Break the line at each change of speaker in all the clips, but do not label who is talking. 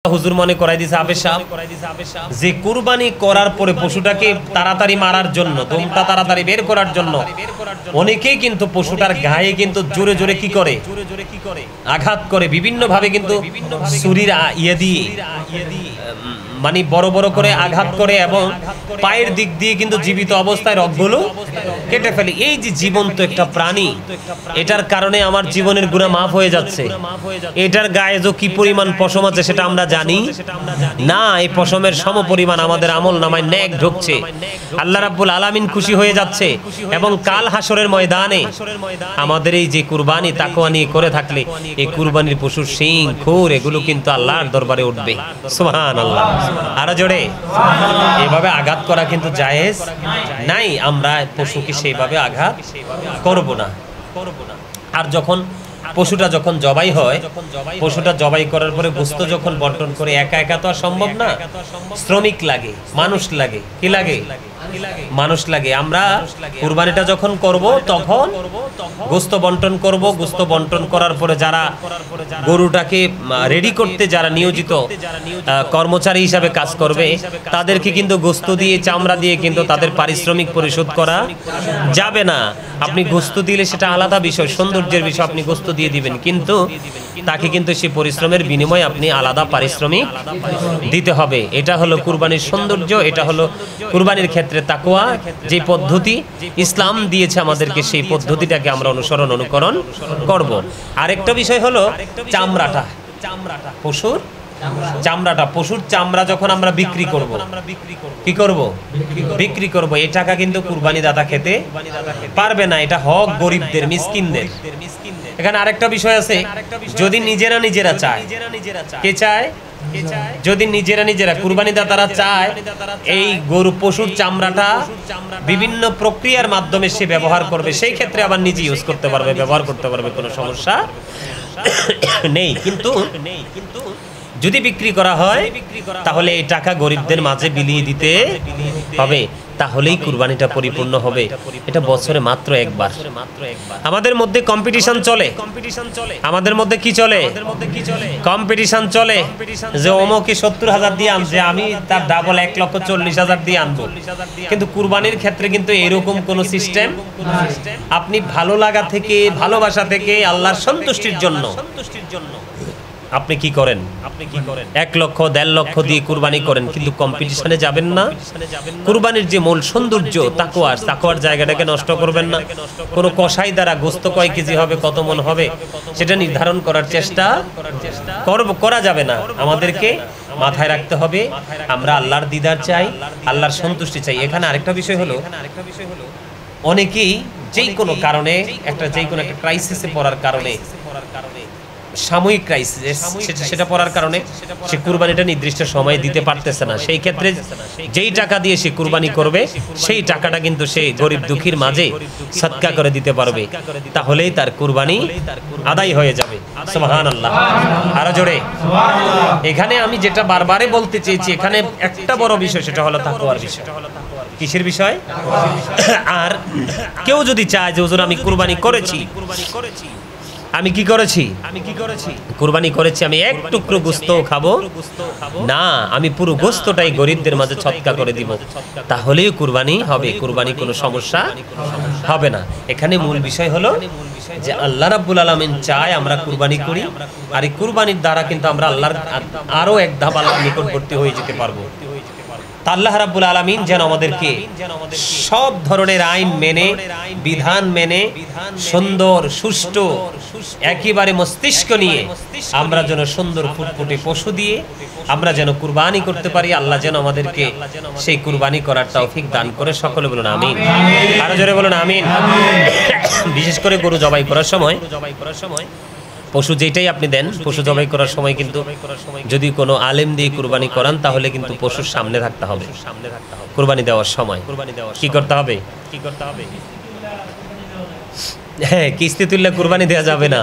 হুজুর মনে করাই দিয়েছে আবেশ সাহেব যে কুরবানি করার পরে পশুটাকে তাড়াতাড়ি মারার জন্য, দমটা তাড়াতাড়ি বের করার জন্য অনেকেই কিন্তু পশুটার গায়ে কিন্তু জোরে জোরে কি করে, আঘাত করে বিভিন্ন ভাবে, কিন্তু ছুরির ইয়ে দিয়ে মানে বড় বড় করে আঘাত করে এবং পায়ের দিক দিয়ে কিন্তু জীবিত অবস্থায় রগগুলো কেটে ফেলে। এই যে জীবন্ত একটা প্রাণী, এটার কারণে আমার জীবনের গুনাহ মাফ হয়ে যাচ্ছে। এটার গায়ে যে কি পরিমাণ পশম আছে সেটা আমরা জানি না। এই পশমের সমপরিমাণ আমাদের আমল নামায় নেক ঢুকছে, আল্লাহ রাব্বুল আলামিন খুশি হয়ে যাচ্ছে। এবং কাল হাসরের ময়দানে আমাদের এই যে কুরবানি তাকওয়া নিয়ে করে থাকলে এই কুরবানির পশুর শিং খুর এগুলো কিন্তু আল্লাহর দরবারে উঠবে। সুবহানাল্লাহ। আরো জোরে। এভাবে আঘাত করা কিন্তু জায়েজ নাই, আমরা পশুকে সেইভাবে আঘাত করব না। আর যখন পশুটা যখন জবাই হয়, পশুটা জবাই করার পরে গোশত যখন বন্টন করে একা একা তো আর সম্ভব না, শ্রমিক লাগে, মানুষ লাগে। কি লাগে? মানুষ লাগে। আমরা কুরবানিটা যখন করব তখন গোশত বন্টন করব। গোশত বন্টন করার পরে যারা গরুটাকে রেডি করতে যারা নিয়োজিত কর্মচারী হিসাবে কাজ করবে তাদেরকে কিন্তু গোশত দিয়ে চামড়া দিয়ে কিন্তু তাদের পারিশ্রমিক পরিশোধ করা যাবে না। আপনি গোশত দিলে সেটা আলাদা বিষয়, সৌন্দর্যের বিষয়, আপনি গোশত দিয়ে দিবেন, কিন্তু তাকে কিন্তু সেই পরিশ্রমের বিনিময়ে আপনি আলাদা পারিশ্রমিক দিতে হবে। এটা হলো কুরবানির সৌন্দর্য, এটা হলো কুরবানির ক্ষেত্রে তাকওয়া যে পদ্ধতি ইসলাম দিয়েছে আমাদেরকে, সেই পদ্ধতিটাকে আমরা অনুকরণ করব। আরেকটা বিষয় হলো চামড়াটা, পশুর চামড়াটা, পশুর চামড়া যখন আমরা বিক্রি করব, কি করব? বিক্রি করব। এই টাকা কিন্তু কুরবানি দাতা খেতে পারবে না, এটা হক গরিবদের, মিসকিনদের। এখানে আরেকটা বিষয় আছে, যদি নিজেরা চায়, কে চায়? যদি নিজেরা কুরবানি দাতারা চায় এই গরু পশুর চামড়াটা বিভিন্ন প্রক্রিয়ার মাধ্যমে সে ব্যবহার করবে, সেই ক্ষেত্রে আবার নিজে ইউজ করতে পারবে, ব্যবহার করতে পারবে, কোনো সমস্যা নেই। কিন্তু যদি বিক্রি করা হয় তাহলে এই টাকা গরিবদের মাঝে বিলিয়ে দিতে হবে, তাহলেই কুরবানিটা পরিপূর্ণ হবে। এটা বছরে মাত্র একবার। আমাদের মধ্যে কম্পিটিশন চলে, আমাদের মধ্যে কি চলে? কম্পিটিশন চলে যে অমুকে 70,000 দিয়ে আনছে, আমি তার ডাবল 1,40,000 দিয়ে আনবো। কিন্তু কুরবানির ক্ষেত্রে কিন্তু এরকম কোন সিস্টেম, আপনি ভালো লাগা থেকে, ভালোবাসা থেকে, আল্লাহর সন্তুষ্টির জন্য আপনি কি করেন? 1 লক্ষ 1.5 লক্ষ দিয়ে কুরবানি করেন, কিন্তু কম্পিটিশনে যাবেন না। কুরবানির যে মূল সৌন্দর্য তাকওয়ার জায়গাটাকে নষ্ট করবেন না। কোনো কসাই দ্বারা গোশত কয় কেজি হবে, কত মন হবে সেটা নির্ধারণ করার চেষ্টা করা যাবে না। আমাদেরকে মাথায় রাখতে হবে আমরা আল্লাহর দিদার চাই, আল্লাহর সন্তুষ্টি চাই। এখানে আরেকটা বিষয় হলো, অনেকেই যেই কোনো কারণে যেই কোনো একটা ক্রাইসিসে পড়ার কারণে, সাময়িক ক্রাইসিস সেটা পড়ার কারণে সে কুরবানিটা নির্দিষ্ট সময়ে দিতে পারতেছে না। সেই ক্ষেত্রে যেই টাকা দিয়ে সে কুরবানি করবে সেই টাকাটা কিন্তু সে গরিব দুঃখীর মাঝে সদকা করে দিতে পারবে, তাহলেই তার কুরবানি আদায় হয়ে যাবে। সুবহানাল্লাহ। আরো জোরে। এখানে আমি যেটা বারবারে বলতে চেয়েছি, এখানে একটা বড় বিষয়, সেটা হলো তাকওয়ার বিষয়। কিসের বিষয়? আর কেউ যদি চায় যে হুজুর আমি কুরবানি করেছি, আমি কি করেছি? কুরবানি করেছি, আমি এক টুকরো গোশত খাবো না, আমি পুরো গোশতটাই গরিবদের মাঝে সদকা করে দিব, তাহলেই কুরবানি হবে, কুরবানি কোনো সমস্যা হবে না। এখানে মূল বিষয় হলো যে আল্লাহ রাব্বুল আলামিন চায় আমরা কুরবানি করি, আর এই কুরবানির দ্বারা কিন্তু আমরা আল্লাহর আরো এক ধাপ আল্লাহর নিকটবর্তী হয়ে যেতে পারবো। আল্লাহ রাব্বুল আলামিন যেন আমাদেরকে সব ধরনের আইন মেনে, বিধান মেনে, সুন্দর সুষ্ঠু একেবারে মস্তিষ্ক নিয়ে আমরা যেন সুন্দর ফুটফুটে পশু দিয়ে আমরা যেন কুরবানি করতে পারি। আল্লাহ যেন আমাদেরকে সেই কুরবানি করার তৌফিক দান করে। সকলে বলুন আমিন। আরো জোরে বলুন আমিন। বিশেষ করে গরু জবাই করার সময়, পশু যেটাই আপনি দেন, পশু জবাই করার সময় কিন্তু যদি কোনো আলেম দিয়ে কুরবানি করান তাহলে কিন্তু পশুর সামনে থাকতে হবে। কুরবানি দেওয়ার সময় কি করতে হবে? হ্যাঁ, কিস্তি তুললে কুরবানি দেওয়া যাবে না।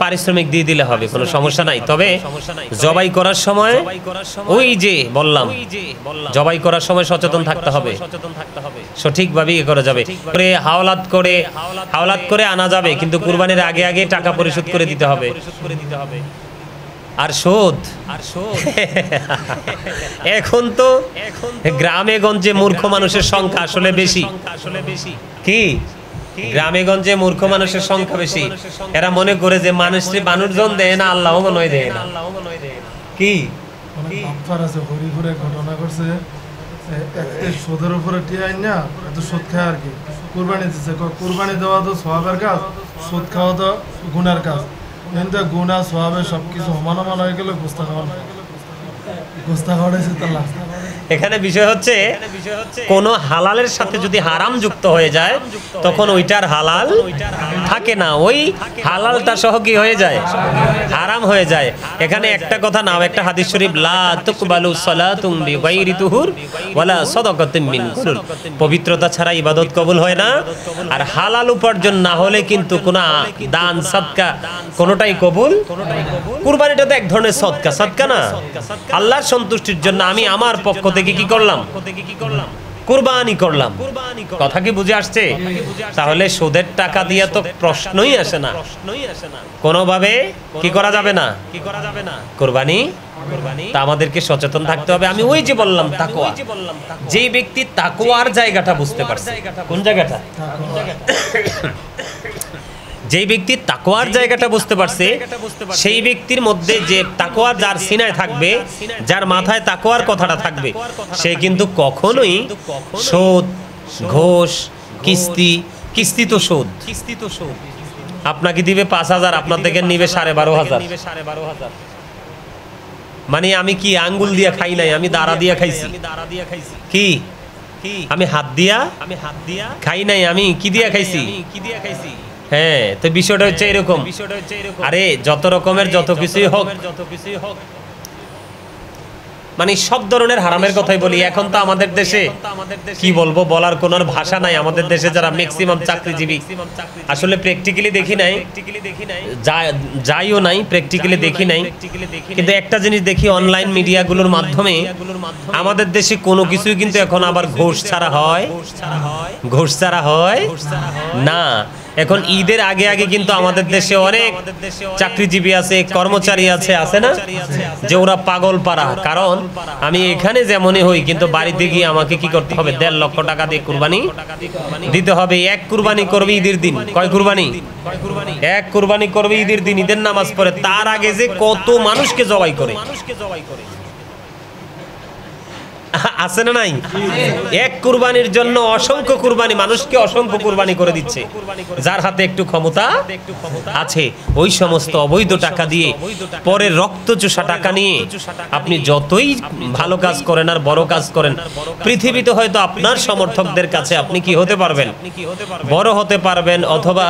পারিশ্রমিক দিয়ে দিলে হবে, কোনো সমস্যা নাই। তবে জবাই করার সময় ওই যে বললাম, জবাই করার সময় সচেতন থাকতে হবে, সঠিকভাবে ইয়ে করা যাবে। হাওলাত করে আনা যাবে, কিন্তু কুরবানির আগে আগে টাকা পরিশোধ করে দিতে হবে। আর শোধ এখন তো গ্রামে গঞ্জে মূর্খ মানুষের সংখ্যা আসলে বেশি। কি গ্রামে গঞ্জে মূর্খ মানুষের সংখ্যা বেশি। এরা মনে করে যে মানুষজন দেয় না, আল্লাহ মনে হয় দেয় না। কি
ঘটনা করছে, সুদের উপরে টিয়াই না এত সুদ খায় আর কি। কুরবানি দিচ্ছে, কুরবানি দেওয়া তো সওয়াবের কাজ, সুদ খাওয়া তো গুনার কাজ। কিন্তু গুনা সওয়াবে সবকিছু সমান হয়ে গেল। গোস্তা খাওয়াইছে তাল্লা।
এখানে বিষয় হচ্ছে কোন হালালের সাথে যদি হারাম যুক্ত হয়ে যায় তখন ওইটার হালাল থাকে না, ওই হালালটা সহ কি হয়ে যায়, হারাম হয়ে যায়। এখানে একটা কথা নাও, একটা হাদিস শরীফ, লা তুকবালু সালাতুম বিগাইরি তুহুর ওয়ালা সাদাকাতুম মিন গুরুর, পবিত্রতা ছাড়া ইবাদত কবুল হয় না। আর হালাল উপার্জন না হলে কিন্তু কোনো দান সাদকা কোনোটাই কবুল। কুরবানিটা তো এক ধরনের সদকা, সদকা না? আল্লাহর সন্তুষ্টির জন্য আমি আমার পক্ষ থেকে কি করলাম, কুরবানি করলাম। কথা কি বুঝে আসছে? তাহলে সুদের টাকা দিয়ে তো প্রশ্নই আসে না, কোনোভাবে কি করা যাবে না কুরবানি। তা আমাদেরকে সচেতন থাকতে হবে। আমি ওই যে বললাম তাকওয়া, যেই ব্যক্তি তাকওয়ার জায়গাটা বুঝতে পারছে, কোন জায়গাটা, যেই ব্যক্তি তাকওয়ার জায়গাটা বুঝতে পারছে, সেই ব্যক্তির মধ্যে যে তাকওয়া যার সিনায় থাকবে, যার মাথায় তাকওয়ার কথাটা থাকবে, সে কিন্তু কখনোই সুদ, ঘোষ, কিস্তি তো সুদ। আপনাকে দিবে 5,000, আপনার থেকে নিবে 12,500। মানে আমি কি আঙ্গুল দিয়া খাই নাই, আমি দাঁড়া দিয়া খাইছি। কি আমি হাত দিয়া খাই নাই, আমি কি দিয়া খাইছি? হ্যাঁ, তো বিষয়টা হচ্ছে এরকম। আরে যত রকমের যত কিছুই হোক, মানে সব ধরনের হারামের কথাই বলি। এখন তো আমাদের দেশে কি বলবো, বলার কোনো ভাষা নাই। আমাদের দেশে যারা ম্যাক্সিমাম চাকরিজীবী, আসলে প্র্যাকটিক্যালি দেখি নাই, যাইও নাই, প্র্যাকটিক্যালি দেখি নাই, কিন্তু একটা জিনিস দেখি, অনলাইন মিডিয়াগুলোর মাধ্যমে আমাদের দেশে কোনো কিছুই কিন্তু এখন আবার ঘোষ ছাড়া হয় না। এখন ঈদের আগে আগে কিন্তু আমাদের দেশে অনেক চাকরিজীবী আছে, কর্মচারী আছে না, যে ওরা পাগল পারা। কারণ আমি এখানে যেমনই হই, কিন্তু বাড়িতে গিয়ে আমাকে কি করতে হবে, 1.5 লক্ষ টাকা দিয়ে কুরবানি দিতে হবে। এক কুরবানি করবে ঈদের দিন। কয় কুরবানি? এক কুরবানি করবে ঈদের দিন, ঈদের নামাজ পড়ে। তার আগে যে কত মানুষকে জবাই করে, আছে না নাই? এক কুরবানির জন্য অসংখ্য কুরবানি, মানুষকে অসংখ্য কুরবানি করে দিচ্ছে। যার হাতে একটু ক্ষমতা আছে, ওই সমস্ত অবৈধ টাকা দিয়ে, পরে রক্তচোষা টাকা নিয়ে আপনি যতই ভালো কাজ করেন আর বড় কাজ করেন, পৃথিবীতে হয়তো আপনার সমর্থকদের কাছে আপনি কি হতে পারবেন, বড় হতে পারবেন, অথবা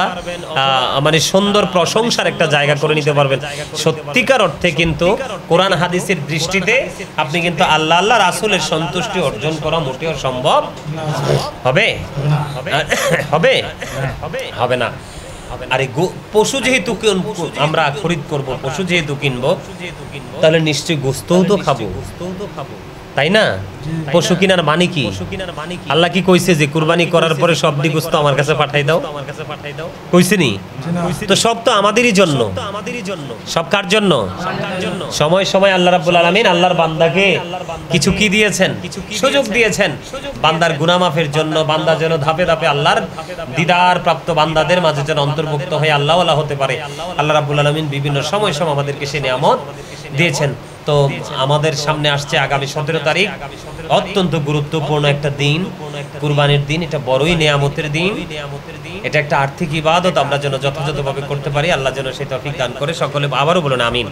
মানে সুন্দর প্রশংসার একটা জায়গা করে নিতে পারবেন। সত্যিকার অর্থে কিন্তু কোরআন হাদিসের দৃষ্টিতে আপনি কিন্তু আল্লাহ রাসূলের সন্তুষ্টি অর্জন করা মোটেও সম্ভব হবে না। আরে পশু যেহেতু আমরা খরিদ করব, পশু যেহেতু কিনবো, তাহলে নিশ্চয়ই গোশতও তো খাবো, তাই না? পশু কিনার মানে কি? আল্লাহ কি কইছে যে কুরবানি করার পরে সব দি গোশত আমার কাছে পাঠাই দাও? কইছে নি? তো সব তো আমাদেরই জন্য। সব কার জন্য? সময় সময় আল্লাহ রাব্বুল আলামিন আল্লাহর বান্দাকে কিছু কি দিয়েছেন, সুযোগ দিয়েছেন বান্দার গুনাহ মাফের জন্য। বান্দা যেন ধাপে ধাপে আল্লাহর দিদার প্রাপ্ত বান্দাদের মাঝে যেন অন্তর্ভুক্ত হয়ে আল্লাহ ওয়ালা হতে পারে। আল্লাহ রাব্বুল আলামিন বিভিন্ন সময় সময় আমাদেরকে সেই নিয়ামত দিয়েছেন। তো আমাদের সামনে আসছে আগামী 17 তারিখ, অত্যন্ত গুরুত্বপূর্ণ একটা দিন, কুরবানির দিন। এটা বড়ই নিয়ামতের দিন, এটা একটা আর্থিক ইবাদত। আমরা যেন যথাযথভাবে করতে পারি, আল্লাহ যেন সেই তৌফিক দান করে। সকলে আবারও বলুন আমিন।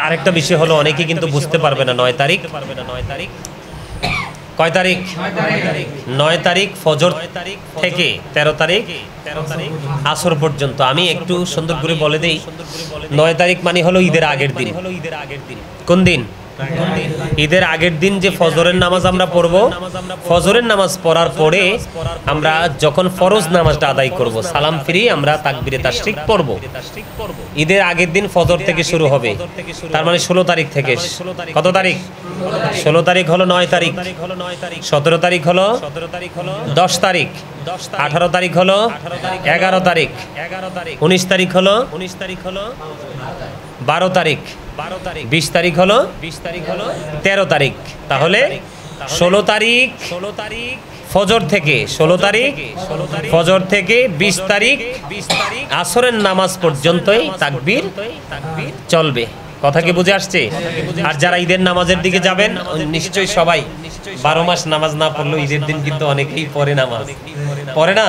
আরেকটা বিষয় হলো, অনেকে কিন্তু বুঝতে পারবে না 9 তারিখ। কয় তারিখ? 9 তারিখ ফজর থেকে 13 তারিখ আসর পর্যন্ত। আমি একটু সুন্দর করে বলে দেই, 9 তারিখ মানে হলো ঈদের আগের দিন। কোন দিন? ঈদের আগের দিন যে ফজরের নামাজ আমরা পড়ব, ফজরের নামাজ পড়ার পরে আমরা যখন ফরজ নামাজটা আদায় করব, সালাম ফিরি আমরা তাকবীরে তাশরিক পড়ব। ঈদের আগের দিন ফজর থেকে শুরু হবে, তার মানে 16 তারিখ থেকে। কত তারিখ? 16 তারিখ হলো 9 তারিখ, 17 তারিখ হলো 10 তারিখ, 18 তারিখ হলো 11 তারিখ, 19 তারিখ হলো 12 তারিখ, 20 তারিখ হলো 13 তারিখ। তাহলে 16 তারিখ ফজর থেকে, 16 তারিখ ফজর থেকে 20 তারিখ আসরের নামাজ পর্যন্তই তাকবীর চলবে। কথা কি বুঝে আসছে? আর যারা ঈদের নামাজের দিকে যাবেন, নিশ্চয়ই সবাই 12 মাস নামাজ না পড়লেও ঈদের দিন কিন্তু অনেকেই পড়ে নামাজ, পড়ে না?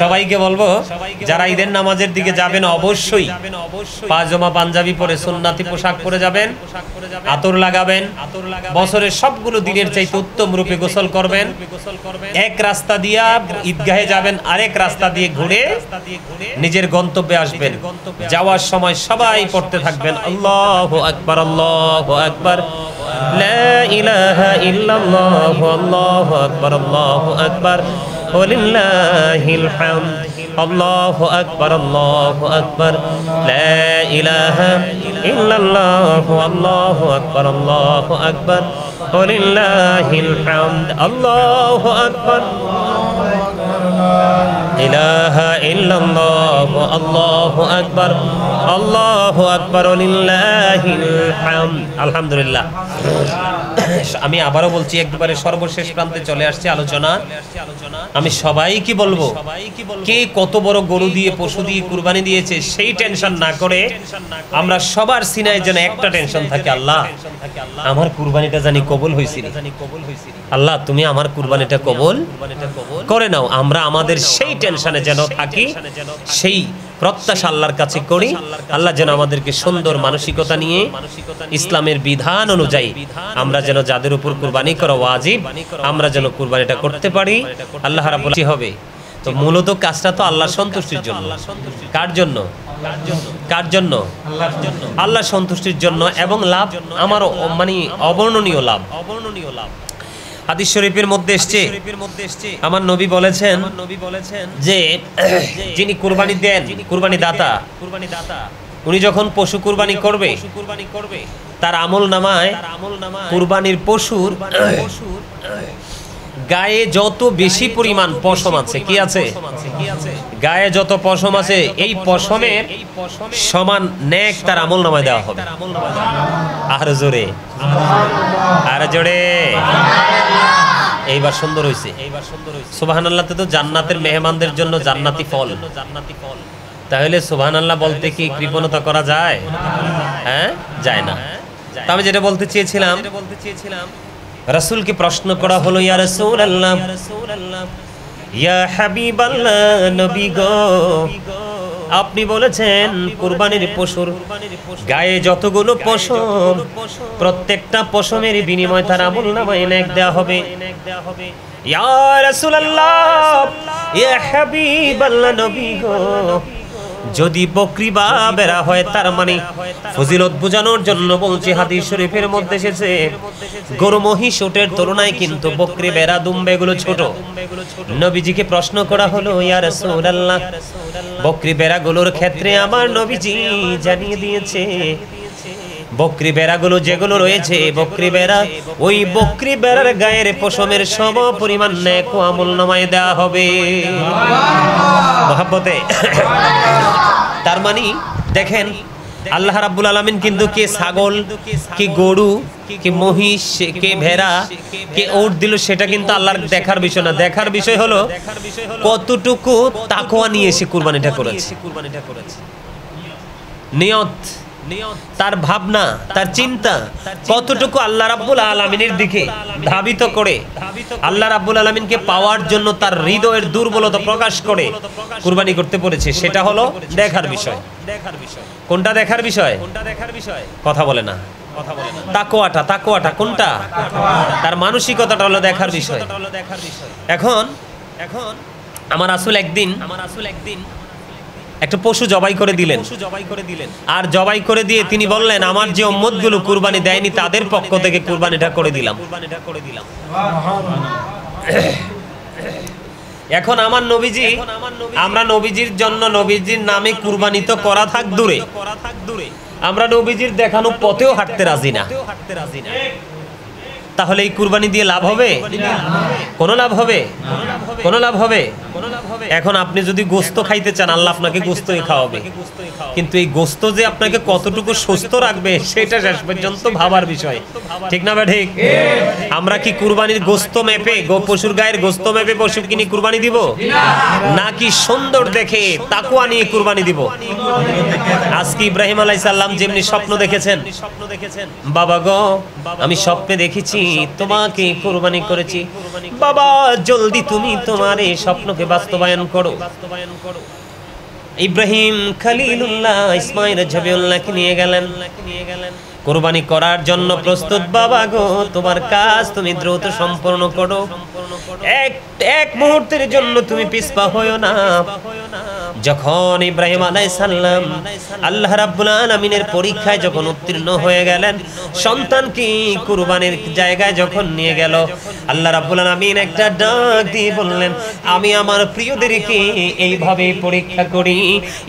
সবাইকে বলবো, যারা ঈদের নামাজের দিকে যাবেন অবশ্যই পায়জামা পাঞ্জাবি পরে সুন্নাতি পোশাক পরে যাবেন, আতর লাগাবেন, বছরের সবগুলো দিনের চাইতে উত্তম রূপে গোসল করবেন। এক রাস্তা দিয়া ঈদগাহে যাবেন, আরেক রাস্তা দিয়ে ঘুরে নিজের গন্তব্যে আসবেন। যাওয়ার সময় সবাই পড়তে থাকবেন আল্লাহু আকবার, আল্লাহু আকবার, লা ইলাহা ইল্লাল্লাহ, আল্লাহু আকবার, আল্লাহু আকবার, ওয়ালিল্লাহিল হামদ, আল্লাহু আকবার, আল্লাহু আকবার, লা ইলাহা ইল্লাল্লাহ, আল্লাহু আকবার, আল্লাহু আকবার, ওয়ালিল্লাহিল হামদ, আল্লাহু আকবার, ইলাহা ইল্লাল্লাহ, আল্লাহু আকবার, আল্লাহু আকবার, ওয়ালিল্লাহিল হামদ। আলহামদুলিল্লাহ। আমি আবারও বলছি, একবারে সর্বশেষ প্রান্তে চলে আসছে আলোচনা। আমি সবাইকে বলবো, কে কত বড় গরু দিয়ে, পশু দিয়ে কুরবানি দিয়েছে সেই টেনশন না করে আমরা সবার সিনায় যেন একটা টেনশন থাকে, আল্লাহ আমার কুরবানিটা জানি কবুল হয়েছিল, আল্লাহ তুমি আমার কুরবানিটা কবুল করে নাও। আমরা আমাদের সেই টেনশনে যেন থাকি, সেই প্রত্যাশা আল্লাহর কাছে করি। আল্লাহ যেন আমাদেরকে সুন্দর মানসিকতা নিয়ে ইসলামের বিধান অনুযায়ী আমরা যেন যাদের উপর কুরবানি করা ওয়াজিব, আমরা যেন কুরবানিটা করতে পারি। আল্লাহ রাব্বুল আলামিন হবে। তো মূলত কাজটা তো আল্লাহর সন্তুষ্টির জন্য। কার জন্য? কার জন্য? আল্লাহর সন্তুষ্টির জন্য, এবং লাভ আমার মানে অবর্ণনীয় লাভ। হাদিস শরীফের মধ্যে এসেছে, আমার নবী বলেছেন যে যিনি কুরবানি দেন, কুরবানি দাতা, উনি যখন পশু কুরবানি করবে, তার আমল নামায় কুরবানির পশুর গায়ে যত বেশি পরিমাণ পশম আছে, কি আছে? গায়ে যত পশম আছে, এই পশমের সমান নেক তার আমল নামায় দেওয়া হবে। আর জোরে, আর জোরে, এইবার সুন্দর হয়েছে। সুবহানাল্লাহ। তো জান্নাতের মেহমানদের জন্য জান্নাতি ফল। তাহলে সুবহানাল্লাহ বলতে কি কৃপণতা করা যায়? হ্যাঁ, যায় না। আমি যেটা বলতে চেয়েছিলাম, রাসূলকে প্রশ্ন করা হলো, ইয়া রাসূলুল্লাহ, ইয়া হাবিবাল্লাহ, নবী গো, আপনি বলেছেন কুরবানির পশুর গায়ে যতগুলো পশম, প্রত্যেকটা পশমের বিনিময়ে তার আমলনামায় নেক দেওয়া হবে। ইয়া রাসূলুল্লাহ, ইয়া হাবিবাল্লাহ, নবী গো, যদি বকরি বা বেড়া হয়, তার মানে ফজিলত বোঝানোর জন্য বলছি, হাদিস শরীফের মধ্যে এসেছে গরু মহিষ ওটের তুলনায় কিন্তু বকরি বেড়া দুম্বা এগুলো ছোট। নবীজিকে প্রশ্ন করা হলো, ইয়া রাসূলুল্লাহ, বকরি বেড়াগুলোর ক্ষেত্রে আমার নবীজি জানিয়ে দিয়েছে, বকরি বেড়াগুলো যেগুলো রয়েছে, বকরি বেড়া, ওই বকরি বেড়ার গায়ের পশমের সম পরিমাণ নেক ও আমলনামায় দেওয়া হবে। মহব্বতে তার মানে দেখেন, আল্লাহ রাব্বুল আলামিন কিন্তু কে ছাগল, কে গরু, কে মহিষ, কে ভেড়া, কে ওট দিল, সেটা কিন্তু আল্লাহর দেখার বিষয় না। দেখার বিষয় হলো কতটুকু তাকওয়া নিয়ে সে কুরবানিটা করেছে। নিয়ত, তার ভাবনা, তার চিন্তা কতটুকু আল্লাহ রাব্বুল আলামিনের দিকে ধাবিত করে, আল্লাহ রাব্বুল আলামিনকে পাওয়ার জন্য তার হৃদয়ের দুর্বলতা প্রকাশ করে কুরবানি করতে পেরেছে, সেটা হলো দেখার বিষয়। কোনটা দেখার বিষয়? কথা বলে না। তাকওয়াটা কোনটা? তার মানসিকতাটা হলো দেখার বিষয়। এখন আমার রাসূল একদিন একটা পশু জবাই করে দিলেন, আর জবাই করে দিয়ে তিনি বললেন আমার যে উম্মতগুলো কুরবানি দেয়নি তাদের পক্ষ থেকে কুরবানিটা করে দিলাম। এখন আমার নবীজি, আমরা নবীজির জন্য নবীজির নামে কুরবানি তো করা থাক দূরে, আমরা নবীজির দেখানো পথেও হাঁটতে রাজি না। তাহলে এই কুরবানি দিয়ে লাভ হবে? কোনো লাভ হবে? কোনো লাভ হবে? এখন আপনি যদি গোস্ত খাইতে চান, আল্লাহ আপনাকে গোস্তই খাওয়াবে, কিন্তু এই গোস্ত যে আপনাকে কতটুকু সুস্থ রাখবে সেটা শেষ পর্যন্ত ভাবার বিষয়, ঠিক না? ঠিক। আমরা কি কুরবানির গোস্ত মেপে, পশুর গায়ের গোস্ত মেপে পশু কিনে কুরবানি দিব, নাকি সুন্দর দেখে তাকওয়া নিয়ে কুরবানি দিব? আজকে ইব্রাহিম আলাইহিস সালাম যেমনি স্বপ্ন দেখেছেন, বাবা গো আমি স্বপ্নে দেখেছি তোমাকে কুরবানি করেছি, বাবা জলদি তুমি তোমার এই স্বপ্নকে বাস্তবায়ন করো। ইব্রাহিম খলিলুল্লাহ ইসমাইল জবিউল্লাহকে নিয়ে গেলেন কুরবানি করার জন্য প্রস্তুত। বাবা গো তোমার কাজ তুমি দ্রুত সম্পন্ন করো, এক মুহূর্তের জন্য তুমি পিছপা হইও না। যখন ইব্রাহিম আলাইহিস সালাম আল্লাহ রাব্বুল আলামিনের পরীক্ষায় যখন উত্তীর্ণ হয়ে গেলেন, সন্তানকে কুরবানির জায়গায় যখন নিয়ে গেল, আল্লাহ রাব্বুল আলামিন একটা ডাক দিয়ে বললেন আমি আমার প্রিয়দেরকে এইভাবে পরীক্ষা করি।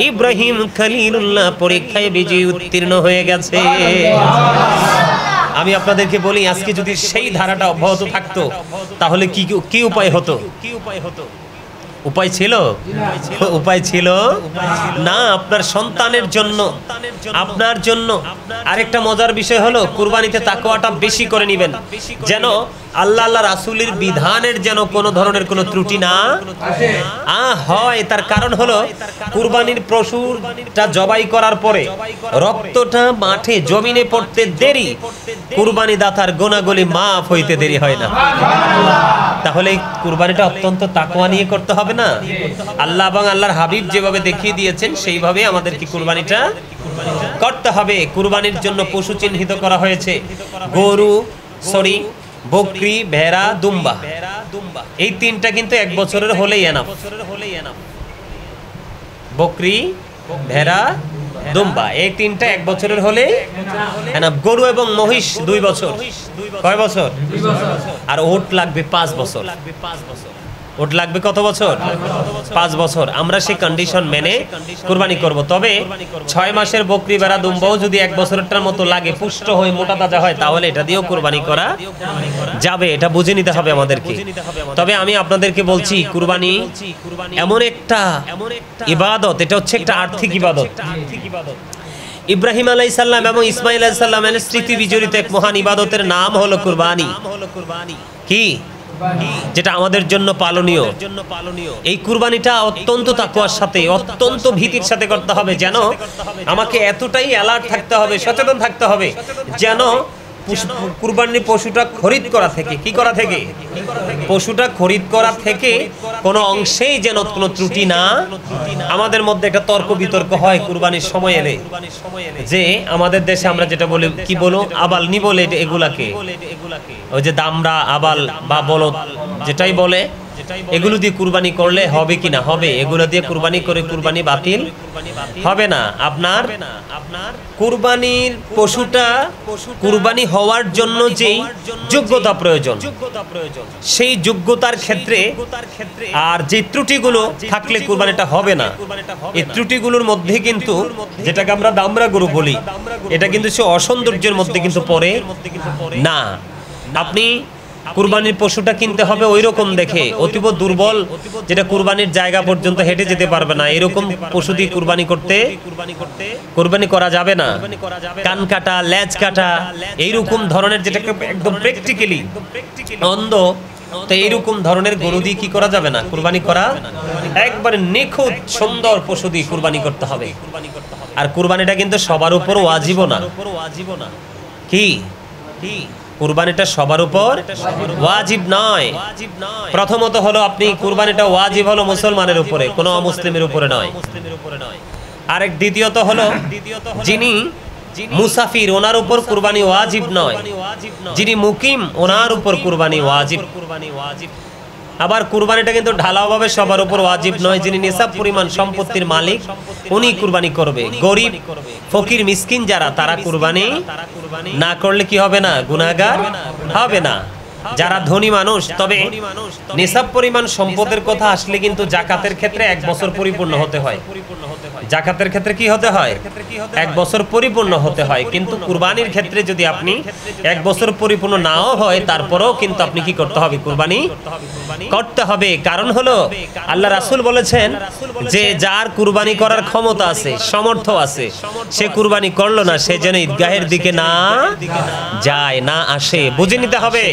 ইব্রাহিম খলিলুল্লাহ পরীক্ষায় বিজয়ী উত্তীর্ণ হয়ে গেছে। আমি আপনাদেরকে বলি আজকে যদি সেই ধারাটা অব্যাহত থাকতো তাহলে কি উপায় হতো? উপায় ছিল? উপায় ছিল না। আপনার সন্তানের জন্য, আপনার জন্য আরেকটা মজার বিষয় হলো কুরবানিতে তাকওয়াটা বেশি করে নেবেন, যেন আল্লাহ রাসূলের বিধানের যেন কোনো ধরনের কোনো ত্রুটি না হয়। তার কারণ হলো কুরবানির পশুটা জবাই করার পরে রক্তটা মাঠে জমিনে পড়তে দেরি, কুরবানি দাতার গোনাগুলি মাফ হইতে দেরি হয় না। তাহলে কুরবানিটা অত্যন্ত তাকওয়া নিয়ে করতে হবে না? আল্লাহ এবং আল্লাহর হাবিব যেভাবে দেখিয়ে দিয়েছেন সেইভাবে আমাদের কি কুরবানিটা করতে হবে। কুরবানির জন্য পশু চিহ্নিত করা হয়েছে গরু, বকরি, ভেড়া, দুম্বা। এই তিনটা কিন্তু 1 বছরের হলেই এনাফ। বকরি, ভেড়া, দুম্বা এই তিনটা 1 বছরের হলে এনাফ। গরু এবং মহিষ 2 বছর। কয় বছর? আর ওট লাগবে 5 বছর। ওট লাগবে কত বছর? 5 বছর। আমরা সেই কন্ডিশন মেনে কুরবানি করব। তবে 6 মাসের বকরি, ভেড়া, দুম্বাও যদি 1 বছরেরটার মতো লাগে, পুষ্ট হয়ে মোটা তাজা হয়, তাহলে এটা দিয়েও কুরবানি করা যাবে। এটা বুঝে নিতে হবে আমাদেরকে। তবে আমি আপনাদেরকে বলছি কুরবানি এমন একটা ইবাদত, এটা হচ্ছে একটা আর্থিক ইবাদত। ইব্রাহিম আলাইহিস সালাম এবং ইসমাঈল আলাইহিস সালামের স্মৃতি বিজড়িত এক মহান ইবাদতের নাম হলো কুরবানি। কি? যেটা আমাদের জন্য পালনীয়। এই কুরবানিটা অত্যন্ত তাকওয়ার সাথে, অত্যন্ত ভীতির সাথে করতে হবে। যেন আমাকে এতটাই অ্যালার্ট থাকতে হবে, সচেতন থাকতে হবে, যেন কুরবানির পশুটা খরিদ করা থেকে, কি করা থেকে, পশুটা খরিদ করা থেকে কোনো অংশেই যেন কোনো ত্রুটি না। আমাদের মধ্যে একটা তর্ক বিতর্ক হয় কুরবানির সময় এলে, যে আমাদের দেশে আমরা যেটা বলি, কি বলো, আবাল নি বলে এগুলাকে, ওই যে দামরা, আবাল বা বলদ যেটাই বলে, এগুলো দিয়ে কুরবানি করলে হবে কি না? হবে। এগুলো দিয়ে কুরবানি করে কুরবানি বাতিল হবে না। আপনার কুরবানির পশুটা কুরবানি হওয়ার জন্য যেই যোগ্যতা প্রয়োজন, সেই যোগ্যতার ক্ষেত্রে আর যে ত্রুটিগুলো থাকলে কুরবানিটা হবে না। এই ত্রুটিগুলোর মধ্যে কিন্তু যেটাকে আমরা দামরা গরু বলি, এটা কিন্তু সে অসৌন্দর্যের মধ্যে কিন্তু পড়ে না। আপনি কুরবানির পশুটা কিনতে হবে ওই রকম দেখে, অতীব দুর্বল, যেটা কুরবানির জায়গা পর্যন্ত হেঁটে যেতে পারবে না, এরকম পশু দিয়ে কুরবানি করা যাবে না। কান কাটা, লেজ কাটা, এইরকম ধরনের, যেটাকে একদম প্র্যাকটিক্যালি অন্ধ, তো এইরকম ধরনের গরু দিয়ে কি করা যাবে না? কুরবানি করা একবারে নিখুঁত সুন্দর পশু দিয়ে কুরবানি করতে হবে। আর কুরবানিটা কিন্তু সবার উপর ওয়াজিব না। কি? কুরবানিটা সবার উপর ওয়াজিব নয়। প্রথমত হলো আপনি কুরবানিটা ওয়াজিব হলো মুসলমানের উপরে, কোনো অমুসলিমের উপরে নয়। আরেক দ্বিতীয়ত হলো যিনি মুসাফির ওনার উপর কুরবানি ওয়াজিব নয়, যিনি মুকিম ওনার উপর কুরবানি ওয়াজিব। আবার কুরবানিটা কিন্তু ঢালাওভাবে সবার উপর ওয়াজিব নয়। যিনি নিসাব পরিমাণ সম্পত্তির মালিক উনি কুরবানি করবে। গরিব ফকির মিসকিন যারা, তারা কুরবানি না করলে কি হবে না? গুনাহগার হবে না। যারা ধনী মানুষ, তবে নিসাব পরিমাণ সম্পদের কথা আসলে কিন্তু জাকাতের ক্ষেত্রে 1 বছর পরিপূর্ণ হতে হয়। জাকাতের ক্ষেত্রে কি হতে হয়? 1 বছর পরিপূর্ণ হতে হয়। কিন্তু কুরবানির ক্ষেত্রে যদি আপনি 1 বছর পরিপূর্ণ নাও হয়, তারপরেও কিন্তু আপনি কি করতে হবে? কুরবানি করতে হবে। কারণ হলো আল্লাহ রাসূল বলেছেন যে যার কুরবানি করার ক্ষমতা আছে, সামর্থ্য আছে, সে কুরবানি করলো না, সে যেন ঈদগাহের দিকে না যায়, না আসে। বুঝে নিতে হবে।